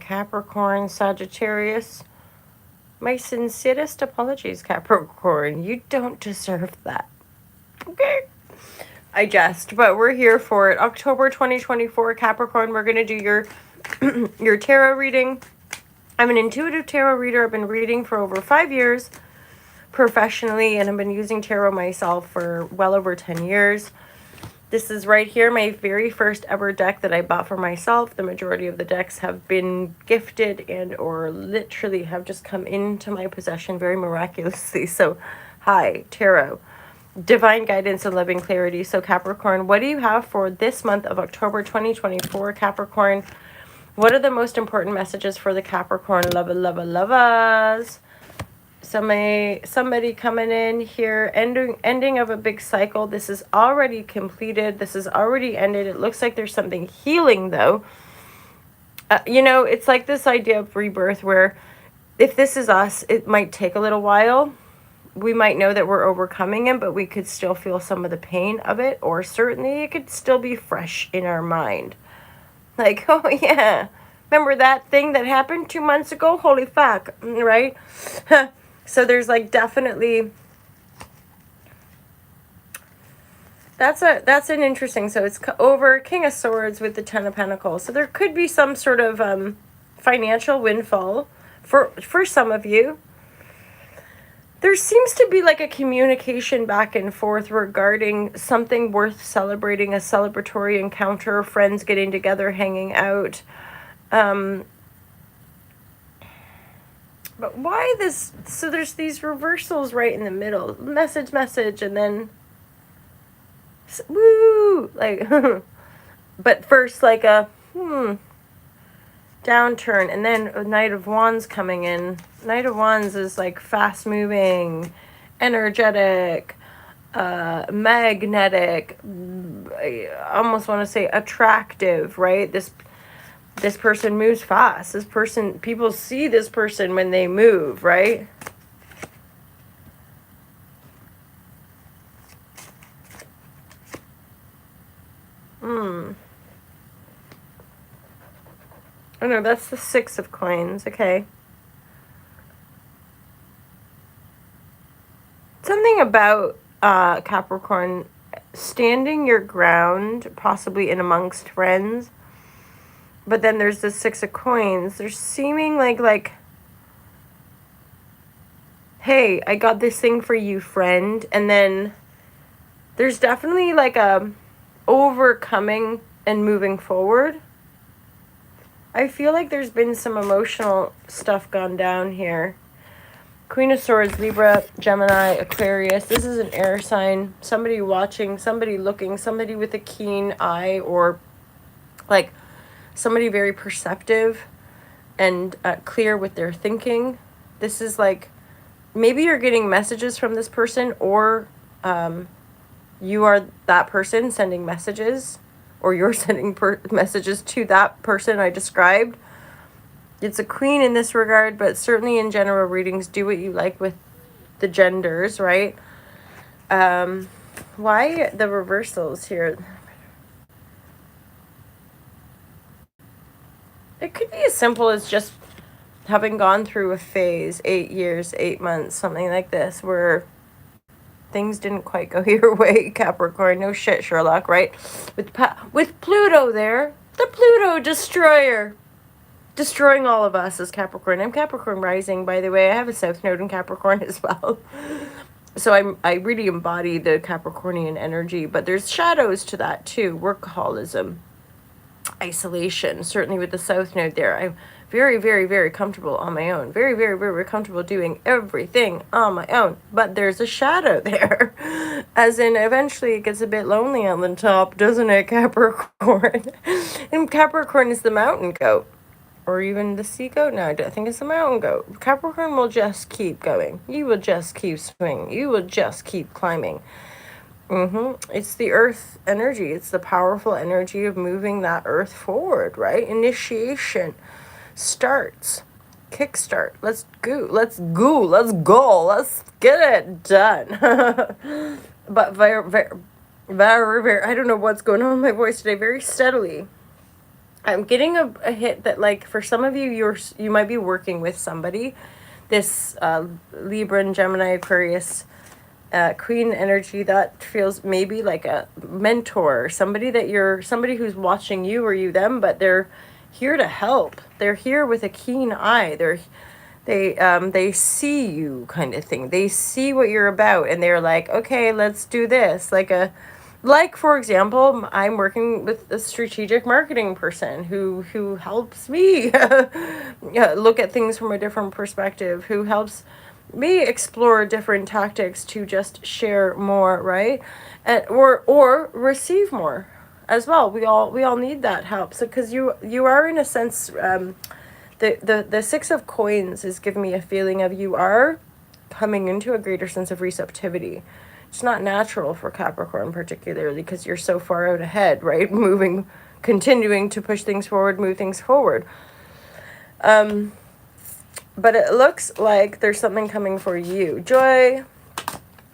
Capricorn, Sagittarius. My sincerest apologies, Capricorn. You don't deserve that. Okay? I jest, but we're here for it. October 2024, Capricorn, we're going to do your tarot reading. I'm an intuitive tarot reader. I've been reading for over 5 years professionally, and I've been using tarot myself for well over 10 years. This is right here, my very first ever deck that I bought for myself. The majority of the decks have been gifted and or literally have just come into my possession very miraculously. So, hi, tarot. Divine guidance and loving clarity. So, Capricorn, what do you have for this month of October 2024, Capricorn? What are the most important messages for the Capricorn lovers? Somebody coming in here, ending of a big cycle. This is already completed. This is already ended. It looks like there's something healing, though. It's like this idea of rebirth where if this is us, it might take a little while. We might know that we're overcoming it, but we could still feel some of the pain of it, or certainly it could still be fresh in our mind. Like, oh yeah, remember that thing that happened 2 months ago? Holy fuck, right? So there's like definitely, that's an interesting, so it's over King of Swords with the Ten of Pentacles. So there could be some sort of financial windfall for some of you. There seems to be like a communication back and forth regarding something worth celebrating, a celebratory encounter, friends getting together, hanging out. But why this? So there's these reversals right in the middle. Message, and then woo! Like, but first like a downturn, and then a Knight of Wands coming in. Knight of Wands is like fast moving, energetic, magnetic, I almost want to say attractive, right? This person moves fast. People see this person when they move, right? Oh no, that's the Six of Coins. Okay. Something about Capricorn standing your ground, possibly in amongst friends. But then there's the Six of Coins. There's seeming like, hey, I got this thing for you, friend. And then there's definitely like a overcoming and moving forward. I feel like there's been some emotional stuff gone down here. Queen of Swords, Libra, Gemini, Aquarius. This is an air sign. Somebody watching, somebody looking, somebody with a keen eye, or like somebody very perceptive and clear with their thinking. This is like, maybe you're getting messages from this person, or you are that person sending messages, or you're sending messages to that person I described. It's a queen in this regard, but certainly in general readings, do what you like with the genders, right? Why the reversals here? It could be as simple as just having gone through a phase, 8 years, 8 months, something like this, where things didn't quite go your way, Capricorn. No shit, Sherlock, right? With Pluto there, the Pluto destroyer, destroying all of us as Capricorn. I'm Capricorn rising, by the way. I have a South Node in Capricorn as well. So I really embody the Capricornian energy, but there's shadows to that too. Workaholism, isolation, certainly with the South Node there. I'm very, very, very comfortable on my own. Very, very, very comfortable doing everything on my own. But there's a shadow there. As in, eventually it gets a bit lonely on the top, doesn't it, Capricorn? And Capricorn is the mountain goat. Or even the sea goat? No, I don't think it's the mountain goat. Capricorn will just keep going. You will just keep swinging. You will just keep climbing. It's the earth energy. It's the powerful energy of moving that earth forward, right? Initiation. Starts. Kickstart. Let's go. Let's get it done. But very, I don't know what's going on with my voice today. Very steadily. I'm getting a hit that, like, for some of you, you might be working with somebody. This Libra and Gemini Aquarius Queen energy, that feels maybe like a mentor, somebody who's watching you or you them, but they're here to help. They're here with a keen eye. They see you, kind of thing. They see what you're about, and they're like, okay, let's do this. Like, for example, I'm working with a strategic marketing person who helps me look at things from a different perspective, who helps me explore different tactics to just share more, right? And or receive more as well. We all need that help. So because you are, in a sense, the Six of Coins is giving me a feeling of you are coming into a greater sense of receptivity. It's not natural for Capricorn, particularly because you're so far out ahead, right? Continuing to push things forward, move things forward. But it looks like there's something coming for you. Joy,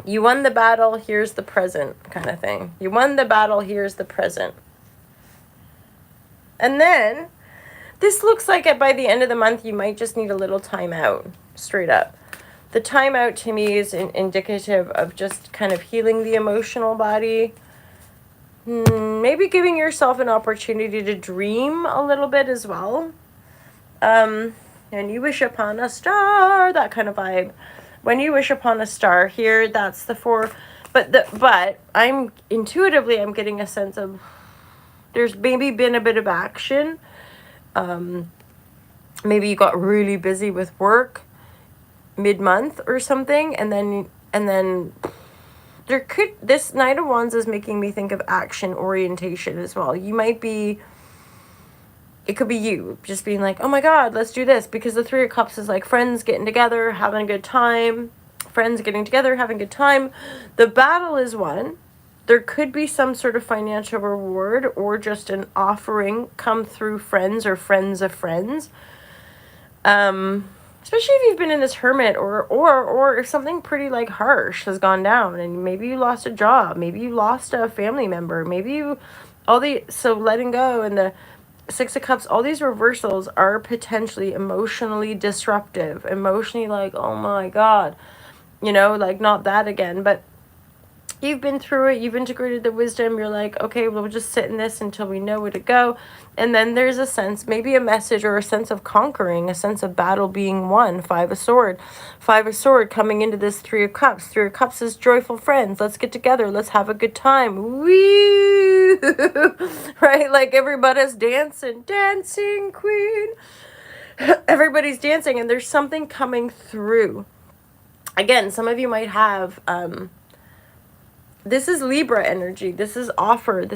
you won the battle, here's the present, kind of thing. You won the battle, here's the present. And then, this looks like by the end of the month, you might just need a little time out, straight up. The time out to me is indicative of just kind of healing the emotional body. Maybe giving yourself an opportunity to dream a little bit as well. And you wish upon a star, that kind of vibe. When you wish upon a star here, that's the four. But I'm getting a sense of there's maybe been a bit of action. Maybe you got really busy with work mid-month or something, and then this Knight of Wands is making me think of action orientation as well. It could be you just being like, oh my God, let's do this, because the Three of Cups is like friends getting together, having a good time. Friends getting together, having a good time. The battle is won. There could be some sort of financial reward or just an offering come through friends or friends of friends. Especially if you've been in this hermit or if something pretty like harsh has gone down, and maybe you lost a job, maybe you lost a family member, so letting go, and the Six of Cups, all these reversals are potentially emotionally disruptive, emotionally like, oh my God, like not that again, but you've been through it, you've integrated the wisdom, you're like, okay, we'll just sit in this until we know where to go. And then there's a sense, maybe a message or a sense of conquering, a sense of battle being won. Five of Sword coming into this Three of Cups. Three of Cups is joyful friends. Let's get together. Let's have a good time. Woo! Right? Like everybody's dancing queen. Everybody's dancing, and there's something coming through. Again, some of you might have, this is Libra energy. This is offer.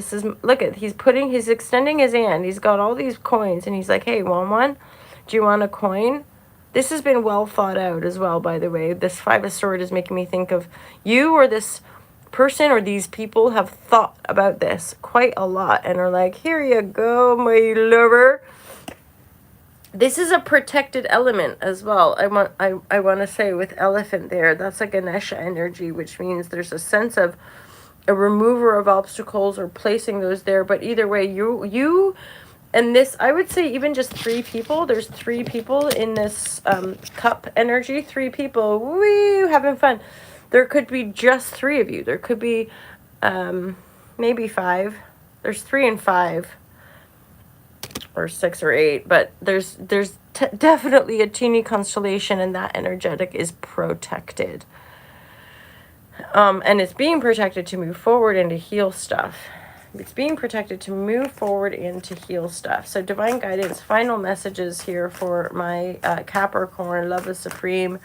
Look at, he's extending his hand. He's got all these coins, and he's like, hey, want one? Do you want a coin? This has been well thought out as well, by the way. This Five of Swords is making me think of you, or this person or these people have thought about this quite a lot and are like, here you go, my lover. This is a protected element as well. I want to say with elephant there, that's a Ganesha energy, which means there's a sense of a remover of obstacles or placing those there. But either way, you and this, I would say even just three people. There's three people in this cup energy. Three people, woo, having fun. There could be just three of you. There could be maybe five. There's 3 and 5. Or 6 or 8, but there's definitely a teeny constellation, and that energetic is protected. And it's being protected to move forward and to heal stuff. It's being protected to move forward and to heal stuff. So divine guidance, final messages here for my Capricorn, love is supreme.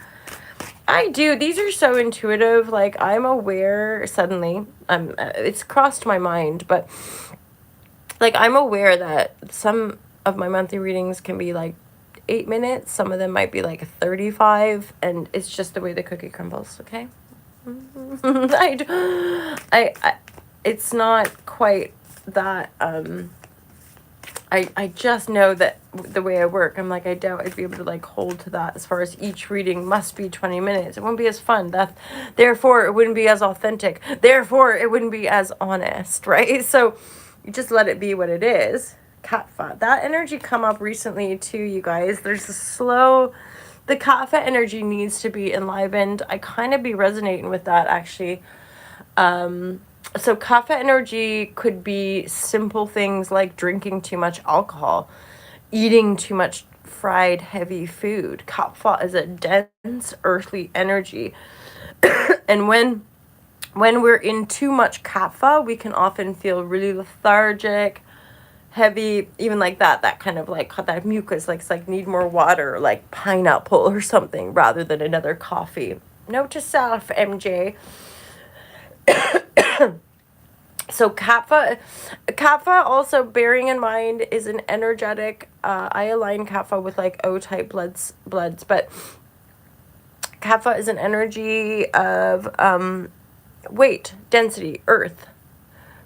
These are so intuitive. Like, I'm aware suddenly, it's crossed my mind, but like, I'm aware that some of my monthly readings can be like 8 minutes. Some of them might be like 35, and it's just the way the cookie crumbles, okay? It's not quite that, I just know that the way I work, I'm like, I doubt I'd be able to like hold to that as far as each reading must be 20 minutes. It won't be as fun. Therefore, it wouldn't be as authentic. Therefore, it wouldn't be as honest, right? So, you just let it be what it is, kapha. That energy come up recently too, you guys. There's the kapha energy needs to be enlivened. I kind of be resonating with that actually. So kapha energy could be simple things like drinking too much alcohol, eating too much fried heavy food. Kapha is a dense earthly energy. And when we're in too much kapha, we can often feel really lethargic, heavy, even like that kind of like that mucus, like it's like need more water, like pineapple or something rather than another coffee. Note to self, MJ. So kapha also, bearing in mind, is an energetic, I align kapha with like O type bloods, but kapha is an energy of weight, density, earth,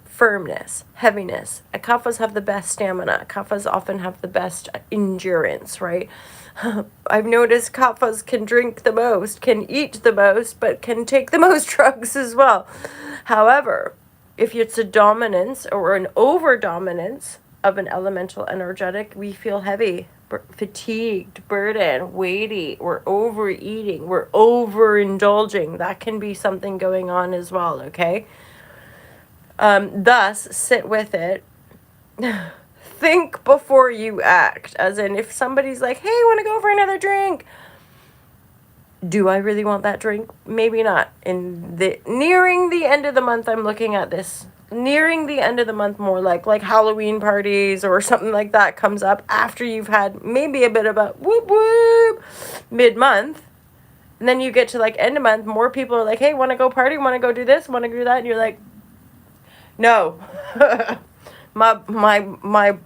firmness, heaviness. Kaphas have the best stamina. Kaphas often have the best endurance, right? I've noticed kaphas can drink the most, can eat the most, but can take the most drugs as well. However, if it's a dominance or an over-dominance of an elemental energetic, we feel heavy, fatigued, burdened, weighty, we're overeating, we're overindulging. That can be something going on as well, okay? Thus, sit with it. Think before you act. As in, if somebody's like, hey, want to go for another drink? Do I really want that drink? Maybe not. Nearing the end of the month, I'm looking at this. Nearing the end of the month, more like Halloween parties or something like that comes up after you've had maybe a bit of a whoop whoop mid-month. And then you get to like end of month, more people are like, hey, want to go party? Want to go do this? Want to do that? And you're like, no. my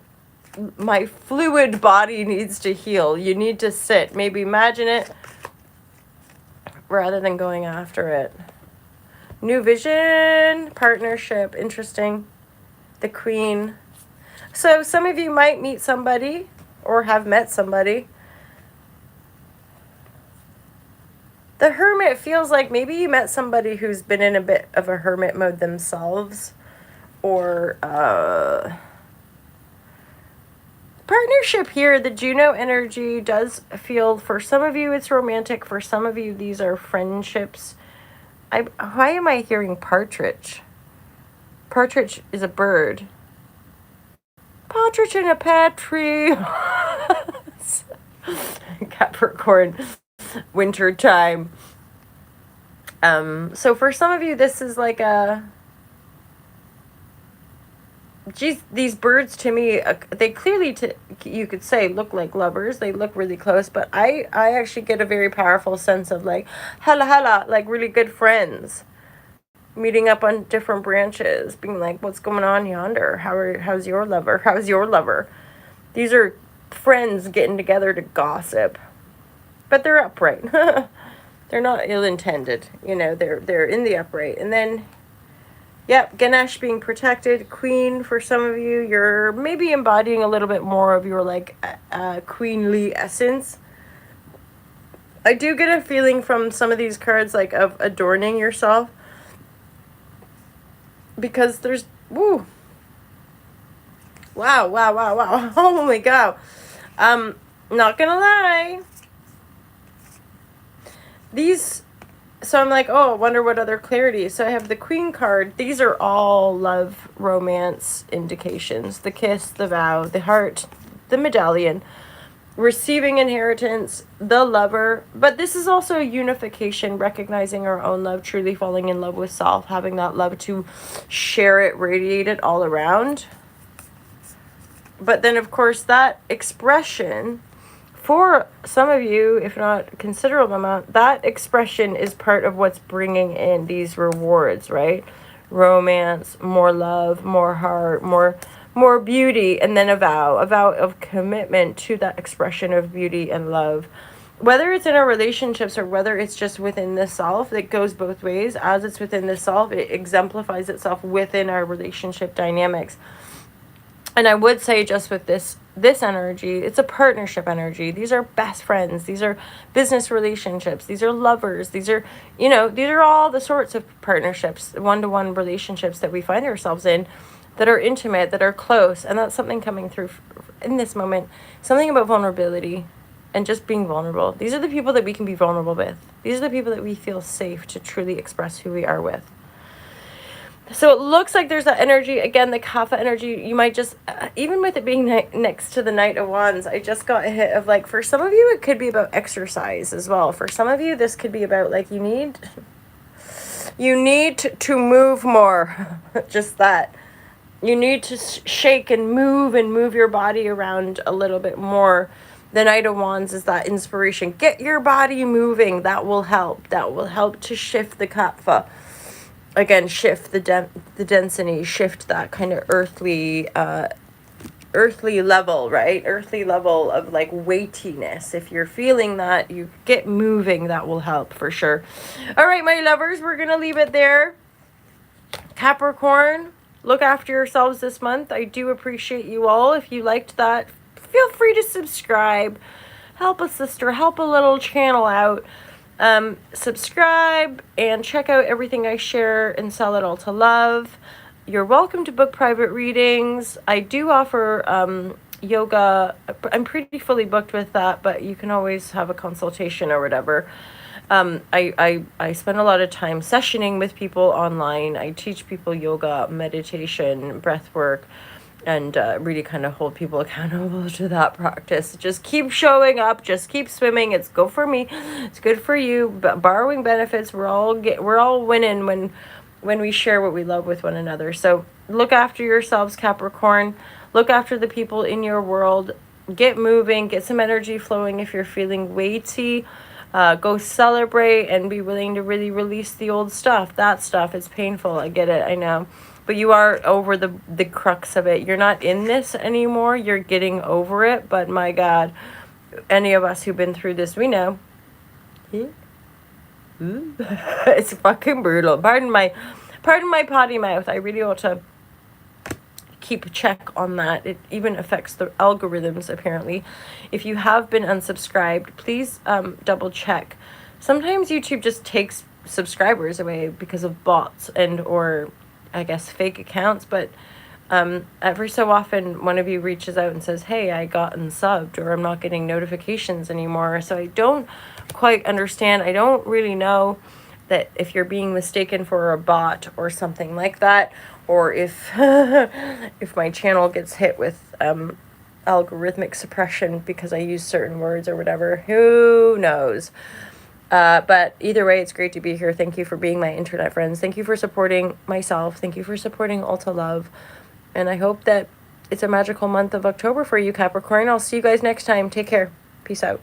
fluid body needs to heal. You need to sit. Maybe imagine it rather than going after it. New vision, partnership, interesting. The Queen. So some of you might meet somebody or have met somebody. The Hermit feels like maybe you met somebody who's been in a bit of a hermit mode themselves, or partnership here. The Juno energy does feel, for some of you it's romantic, for some of you these are friendships. Why am I hearing partridge? Partridge is a bird. Partridge in a pear tree. Capricorn, winter time. So for some of you this is like a, geez, these birds to me, they clearly, you could say, look like lovers. They look really close, but I actually get a very powerful sense of like, hala, like really good friends. Meeting up on different branches, being like, what's going on yonder? How's your lover? How's your lover? These are friends getting together to gossip. But they're upright. They're not ill-intended. You know, they're in the upright. And then, yep, Ganesh being protected. Queen, for some of you, you're maybe embodying a little bit more of your, like, queenly essence. I do get a feeling from some of these cards, like, of adorning yourself. Because there's, woo. Wow. Oh my God. Not gonna lie. So I'm like, oh, I wonder what other clarity. So I have the Queen card. These are all love, romance indications. The kiss, the vow, the heart, the medallion, receiving inheritance, the lover. But this is also unification, recognizing our own love, truly falling in love with self, having that love to share it, radiate it all around. But then, of course, that expression, for some of you, if not a considerable amount, that expression is part of what's bringing in these rewards, right? Romance, more love, more heart, more beauty, and then a vow of commitment to that expression of beauty and love. Whether it's in our relationships or whether it's just within the self, it goes both ways. As it's within the self, it exemplifies itself within our relationship dynamics. And I would say, just with this energy, it's a partnership energy. These are best friends. These are business relationships. These are lovers. These are, these are all the sorts of partnerships, one-to-one relationships that we find ourselves in. that are intimate, that are close. And that's something coming through in this moment. Something about vulnerability and just being vulnerable. These are the people that we can be vulnerable with. These are the people that we feel safe to truly express who we are with. So it looks like there's that energy, again, the kapha energy. You might just, even with it being next to the Knight of Wands, I just got a hit of like, for some of you, it could be about exercise as well. For some of you, this could be about like, you need to move more. Just that. You need to shake and move your body around a little bit more. The Knight of Wands is that inspiration. Get your body moving. That will help. That will help to shift the kapha. Again, shift the density, shift that kind of earthly level, right? Earthly level of like weightiness. If you're feeling that, you get moving, that will help for sure. All right, my lovers, we're going to leave it there. Capricorn, look after yourselves this month. I do appreciate you all. If you liked that, feel free to subscribe. Help a sister, help a little channel out. Subscribe and check out everything I share and Sell It All to Love. You're welcome to book private readings. I do offer yoga. I'm pretty fully booked with that, but you can always have a consultation or whatever. I spend a lot of time sessioning with people online. I teach people yoga, meditation, breath work, and really kind of hold people accountable to that practice. Just keep showing up. Just keep swimming. It's good for me. It's good for you. But borrowing benefits. We're all winning when we share what we love with one another. So look after yourselves, Capricorn. Look after the people in your world. Get moving. Get some energy flowing if you're feeling weighty. Go celebrate and be willing to really release the old stuff. That stuff is painful. I get it. I know. But you are over the crux of it. You're not in this anymore. You're getting over it. But my God, any of us who've been through this, we know. It's fucking brutal. Pardon my potty mouth. I really ought to keep a check on that. It even affects the algorithms, apparently. If you have been unsubscribed, please double check. Sometimes YouTube just takes subscribers away because of bots and or I guess fake accounts, but every so often one of you reaches out and says, hey, I got unsubbed, or I'm not getting notifications anymore. So I don't quite understand. I don't really know that if you're being mistaken for a bot or something like that, or if if my channel gets hit with algorithmic suppression because I use certain words or whatever, who knows. But either way, it's great to be here. Thank you for being my internet friends. Thank you for supporting myself. Thank you for supporting Ulta Love. And I hope that it's a magical month of October for you, Capricorn. I'll see you guys next time. Take care. Peace out.